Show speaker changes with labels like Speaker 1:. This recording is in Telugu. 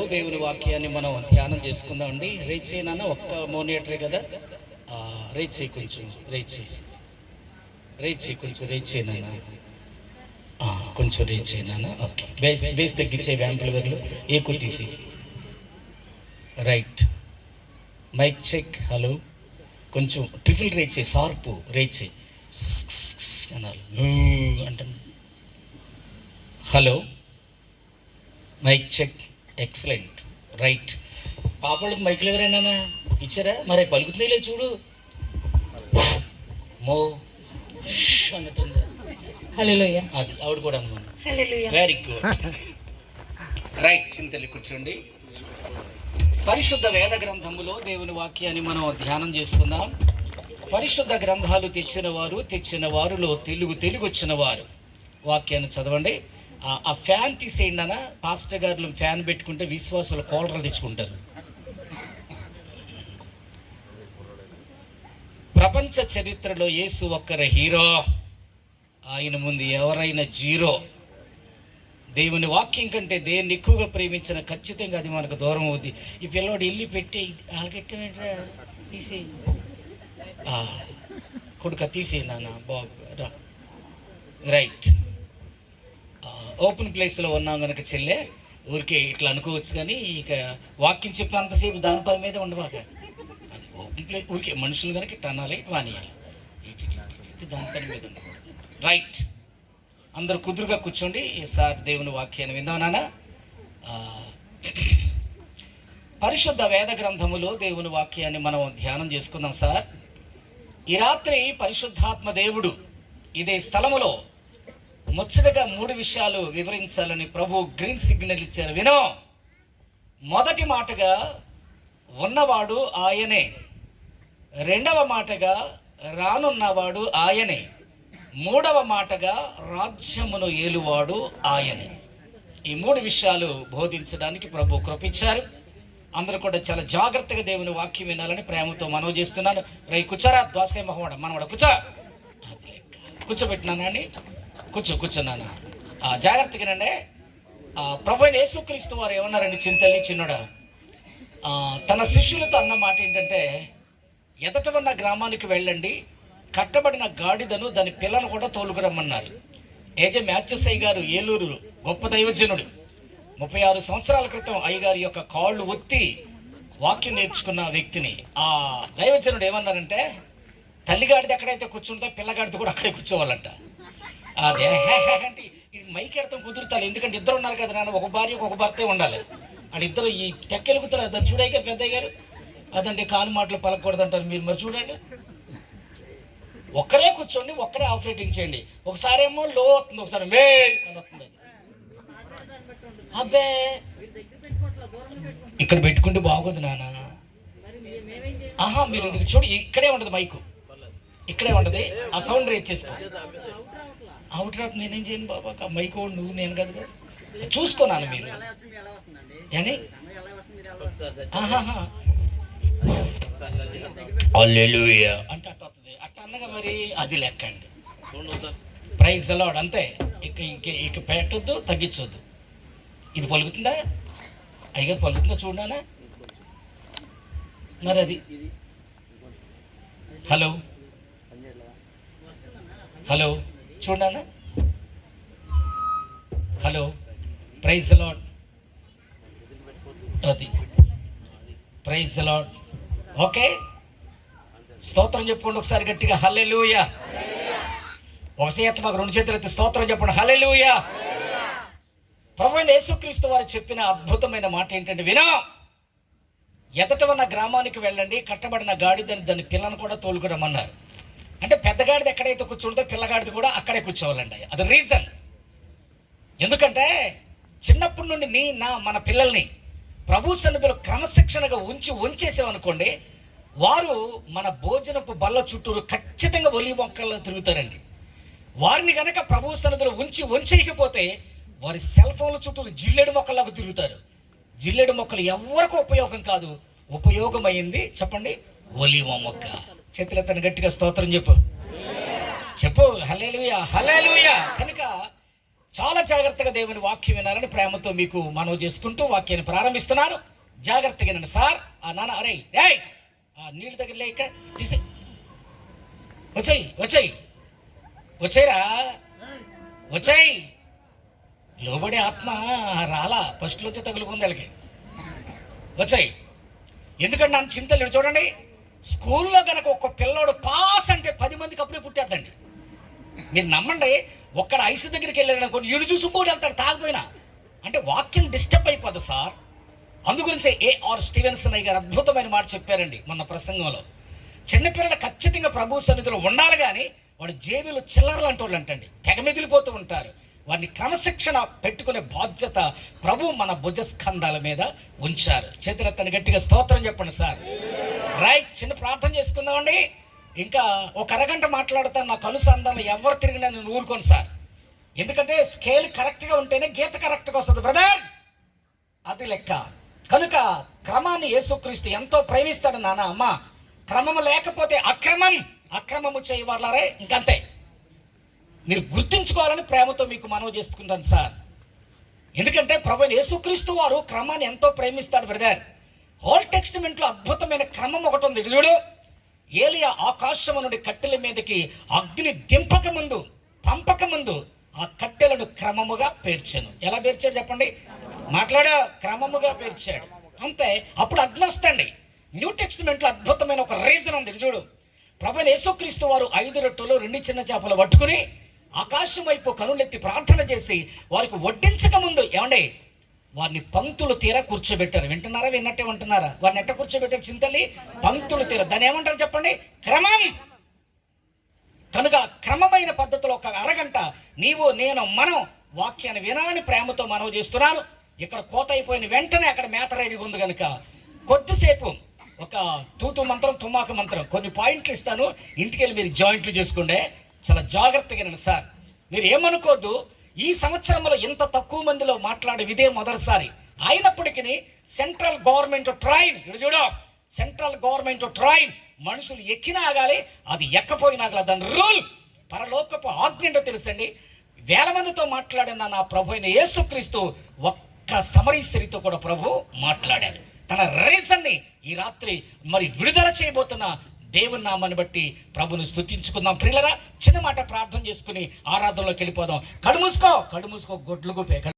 Speaker 1: దేవుని వాక్యాన్ని మనం ధ్యానం చేసుకుందామండి. రేట్ చేయనా ఒక్క మోనిటరే కదా, రేట్ చేయి కొంచెం, రేట్ చేయి కొంచెం, రేట్ చేయనా కొంచెం, రేట్ చేయనా. ఓకే, బేస్ తగ్గించే వ్యాంపులవర్లు ఏకు తీసి. Right, mic check. హలో, కొంచెం ట్రిపుల్ రేట్ చేయి, షార్పు రేట్ చేయి అనాలి అంటాను. Hello, mic check. Excellent, right. పాపళ్ళకి మైకులు ఎవరైనా ఇచ్చారా? మరి పలుకుతుందే లేదు చూడు. మో అన్నట్టుంది.
Speaker 2: హల్లెలూయా,
Speaker 1: అది ఆవిడ కూడా అన్నమాట. Very good, right. చింతలు కూర్చోండి. పరిశుద్ధ వేద గ్రంథములో దేవుని వాక్యాన్ని మనం ధ్యానం చేసుకుందాం. పరిశుద్ధ గ్రంథాలు తెచ్చిన వారులో తెలుగు వచ్చిన వారు వాక్యాన్ని చదవండి. ఆ ఫ్యాన్ తీసేయండి అన్న. పాస్టర్ గారు ఫ్యాన్ పెట్టుకుంటే విశ్వాసులు కోలరలు తెచ్చుకుంటారు. ప్రపంచ చరిత్రలో యేసు ఒక్కరే హీరో, ఆయన ముందు ఎవరైనా జీరో. దేవుని వాక్యం కంటే దేన్ని ఎక్కువగా ప్రేమించిన ఖచ్చితంగా అది మనకు దూరం అవుద్ది. ఈ పిల్లవాడు ఇల్లు పెట్టి ఆగెట్టా తీసేయి, కొడుక తీసేయి నాన్న బాబు రా. రైట్, ఓపెన్ ప్లేస్లో ఉన్నాం కనుక చెల్లె ఊరికే ఇట్లా అనుకోవచ్చు, కానీ ఇక వాక్యం చెప్పినంతసేపు దాని పని మీద ఉండబాక. అది ఓపెన్ ప్లేస్, ఊరికే మనుషులు కనుక ఇట్లా అనాలి, ఇటు మానేయాలి, దాని పని మీద ఉండకూడదు. రైట్, అందరూ కుదురుగా కూర్చోండి. సార్ దేవుని వాక్యాన్ని విందాం నాన్న. పరిశుద్ధ వేద గ్రంథములో దేవుని వాక్యాన్ని మనం ధ్యానం చేసుకుందాం సార్. ఈ రాత్రి పరిశుద్ధాత్మ దేవుడు ఇదే స్థలములో ముచ్చటగా 3 విషయాలు వివరించాలని ప్రభు గ్రీన్ సిగ్నల్ ఇచ్చారు. వినో, మొదటి మాటగా ఉన్నవాడు ఆయనే, రెండవ మాటగా రానున్నవాడు ఆయనే, మూడవ మాటగా రాజ్యమును ఏలువాడు ఆయనే. ఈ 3 విషయాలు బోధించడానికి ప్రభు కృపించారు. అందరూ కూడా చాలా జాగ్రత్తగా దేవుని వాక్యం వినాలని ప్రేమతో మనవి చేస్తున్నాను. రై కూర్చోరా, దోసకాయ మొహమాట మనవాడ కూర్చో, కూర్చోబెట్టినానండి. కూర్చున్నాను. జాగ్రత్తగానండి. ప్రభు అయిన యేసుక్రీస్తు వారు ఏమన్నారండి, చింతల్లి చిన్నడా తన శిష్యులతో అన్న మాట ఏంటంటే, ఎదట ఉన్న గ్రామానికి వెళ్ళండి, కట్టబడిన గాడిదను దాని పిల్లను కూడా తోలుకురమ్మన్నారు. ఏజే మ్యాథ్యూస్ అయ్య గారు, ఏలూరు గొప్ప దైవజనుడు, 36 సంవత్సరాల క్రితం అయ్యగారి యొక్క కాళ్ళు ఒత్తి వాక్యం నేర్చుకున్న వ్యక్తిని ఆ దైవజనుడు ఏమన్నారంటే, తల్లిగాడిది ఎక్కడైతే కూర్చుంటే పిల్లగాడిది కూడా అక్కడే కూర్చోవాలంట. అదే అంటే మైక్ ఎడతాం కుదురుతారు, ఎందుకంటే ఇద్దరు ఉన్నారు కదా నాన్న, ఒక భార్య ఒక భర్తే ఉండాలి. వాళ్ళిద్దరు ఈ తెక్కెలుగుతారు. దాన్ని చూడయ్య పెద్దయ్య గారు, అదండి కాని మాటలు పలకూడదు అంటారు మీరు. మరి చూడండి, ఒక్కరే కూర్చోండి, ఒక్కరే ఆపరేటింగ్ చేయండి. ఒకసారి ఏమో లో అవుతుంది, ఒకసారి మే అని వస్తుంది. అబ్బే ఇక్కడ పెట్టుకుంటే బాగోదు నాన్న. మీరు ఇది చూడు, ఇక్కడే ఉంటుంది మైకు, ఇక్కడే ఉంటుంది. ఆ సౌండ్ రేజ్ చేసుకో. అవుట్ రాప్ నేనేం చేయను బాబా, మైకు నువ్వు నేను కదా, చూసుకున్నాను మీరు అని. అంటే అట్ట వస్తుంది, అట్ట అన్నగా మరి అది లెక్క అండి. ప్రైజ్ అలాడ్ అంతే. ఇక పెట్టొద్దు, తగ్గించొద్దు. ఇది పలుకుతుందా అయ్యగారు, పలుకుతుందా చూడాలా మరి అది. హలో హలో చూడాలా. హలో, ప్రైజ్ అలాడ్, అది ప్రైజ్ అలాడ్. ఓకే, స్తోత్రం చెప్పుకోండి ఒకసారి గట్టిగా, హల్లెలూయా. ఒకసారి ఎత్త మాకు 2 చేతులు ఎత్తి స్తోత్రం చెప్పండి, హల్లెలూయా. ప్రభువైన యేసుక్రీస్తు వారు చెప్పిన అద్భుతమైన మాట ఏంటంటే, వినో, ఎదట ఉన్న గ్రామానికి వెళ్ళండి, కట్టబడిన గాడిదని దాని పిల్లను కూడా తోలుకురమ్మన్నారు. అంటే పెద్దగాడిది ఎక్కడైతే కూర్చుంటుందో పిల్లగాడిది కూడా అక్కడే కూర్చోవాలండి. అది రీజన్. ఎందుకంటే చిన్నప్పటి నుండి మన పిల్లల్ని ప్రభు సన్నిధిలో క్రమశిక్షణగా ఉంచేసామనుకోండి, వారు మన భోజనపు బల్ల చుట్టూరు ఖచ్చితంగా ఒలి మొక్కల్లో తిరుగుతారండి. వారిని కనుక ప్రభు సన్నిధిలో ఉంచేయకపోతే వారి సెల్ ఫోన్ల చుట్టూరు జిల్లెడు మొక్కల్లాగా తిరుగుతారు. జిల్లెడు మొక్కలు ఎవరికి ఉపయోగం కాదు, ఉపయోగమైంది చెప్పండి, ఒలివ మొక్క. చేతులెత్తని గట్టిగా స్తోత్రం చెప్పు, హల్లెలూయా, హల్లెలూయా. కనుక చాలా జాగ్రత్తగా దేవుని వాక్యం వినాలని ప్రేమతో మీకు మనవి చేసుకుంటూ వాక్యాన్ని ప్రారంభిస్తున్నాను. జాగ్రత్తగా వినండి సార్. ఆ నాన్న అరే రేయ్ ఆ నీళ్ళ దగ్గర లేక తీసే వచ్చాయిరా వచ్చాయి. లోబడి ఆత్మ రాలా, ఫస్ట్లో వచ్చి తగులుకుంది వాళ్ళకి. వచ్చాయి. ఎందుకంటే నన్ను చింతలేడు. చూడండి, స్కూల్లో కనుక ఒక పిల్లోడు పాస్ అంటే 10 మందికి అప్పుడే పుట్టేద్దండి. మీరు నమ్మండి, ఒక్కడ ఐసు దగ్గరికి వెళ్ళాడు అనుకోండి, వీడు చూసి ఇంకోటి వెళ్తాడు తాగిపోయినా. అంటే వాక్యం డిస్టర్బ్ అయిపోద్ది సార్. అందుగురించే A.R. స్టీవెన్సన్ అయ్య గారు అద్భుతమైన మాట చెప్పారండి మొన్న ప్రసంగంలో. చిన్నపిల్లలు ఖచ్చితంగా ప్రభు సన్నిధిలో ఉండాలి, కానీ వాడు జేబులు చిల్లరలు అంటూ వాళ్ళు అంటండి తెగ మెదిలిపోతూ ఉంటారు. వారిని క్రమశిక్షణ పెట్టుకునే బాధ్యత ప్రభు మన భుజస్కంధాల మీద ఉంచారు. చేతులెత్తని గట్టిగా స్తోత్రం చెప్పండి సార్. రైట్, చిన్న ప్రార్థన చేసుకుందామండి. ఇంకా ఒక అరగంట మాట్లాడుతాను. నా కలుసంధానం ఎవరు తిరిగినా నేను ఊరుకోను సార్. ఎందుకంటే స్కేల్ కరెక్ట్గా ఉంటేనే గీత కరెక్ట్గా వస్తుంది బ్రదర్, అది లెక్క. కనుక క్రమాన్ని యేసుక్రీస్తు ఎంతో ప్రేమిస్తాడు నాన్న. అమ్మ, క్రమము లేకపోతే అక్రమము చేయవాళ్ళారే, ఇంకంతే. మీరు గుర్తించుకోవాలని ప్రేమతో మీకు మనవి చేసుకుంటాను సార్. ఎందుకంటే ప్రభు యేసుక్రీస్తు వారు క్రమాన్ని ఎంతో ప్రేమిస్తాడు బ్రదర్. ఓల్డ్ టెస్టిమెంట్లో అద్భుతమైన క్రమం ఒకటి ఉంది. చూడు, ఏలియా ఆకాశము నుండి కట్టెల మీదకి అగ్ని పంపక ముందు ఆ కట్టెలను క్రమముగా పేర్చాను. ఎలా పేర్చాడు చెప్పండి, మాట్లాడా, క్రమముగా పేర్చాడు అంతే. అప్పుడు అగ్ని వస్తండి. న్యూ టెస్టిమెంట్లో అద్భుతమైన ఒక రీజన్ ఉంది. చూడు, ప్రభు యేసుక్రీస్తు వారు 5 రొట్టెలు 2 చిన్న చేపలు పట్టుకుని ఆకాశం వైపు కనులెత్తి ప్రార్థన చేసి వారికి వడ్డించక ముందు ఏమండి వారిని పంక్తులు తీరా కూర్చోబెట్టారు. వింటున్నారా? విన్నట్టే ఉంటున్నారా? వారిని ఎట్ట కూర్చోబెట్టారు చింతల్లి? పంక్తులు తీరా. దాన్ని ఏమంటారు చెప్పండి? క్రమం. కనుక క్రమమైన పద్ధతిలో ఒక అరగంట నీవు మనం వాక్యాన్ని వినాలని ప్రేమతో మనవి చేస్తున్నాను. ఇక్కడ కోత అయిపోయిన వెంటనే అక్కడ మేత రెడీగా ఉంది కనుక కొద్దిసేపు ఒక తూతు మంత్రం తుమ్మాకు మంత్రం కొన్ని పాయింట్లు ఇస్తాను. ఇంటికి వెళ్ళి మీరు జాయింట్లు చేసుకోండి. చాలా జాగ్రత్తగా వినండి సార్. మీరు ఏమనుకోవద్దు, ఈ సంవత్సరంలో ఇంత తక్కువ మందిలో మాట్లాడే ఇదే మొదటిసారి. అయినప్పటికీ సెంట్రల్ గవర్నమెంట్ ట్రైన్, చూడు, సెంట్రల్ గవర్నమెంట్ ట్రైన్ మనుషులు ఎక్కినా ఆగాలి, అది ఎక్కపోయినా ఆగాలి. దాని రూల్ పరలోకపు ఆజ్ఞ ఏంటో తెలుసండి. 1000 మందితో మాట్లాడిన నా ప్రభు అయిన యేసుక్రీస్తు ఒక్క సమరీ స్త్రీతో కూడా ప్రభు మాట్లాడారు. తన రీజన్ని ఈ రాత్రి మరి విడుదల చేయబోతున్న దేవుని నామాన్ని బట్టి ప్రభుని స్తుతించుకుందాం. ప్రియులరా, చిన్న మాట ప్రార్థన చేసుకుని ఆరాధనలోకి వెళ్ళిపోదాం. కళ్ళు మూసుకో గొడ్లు గుపే.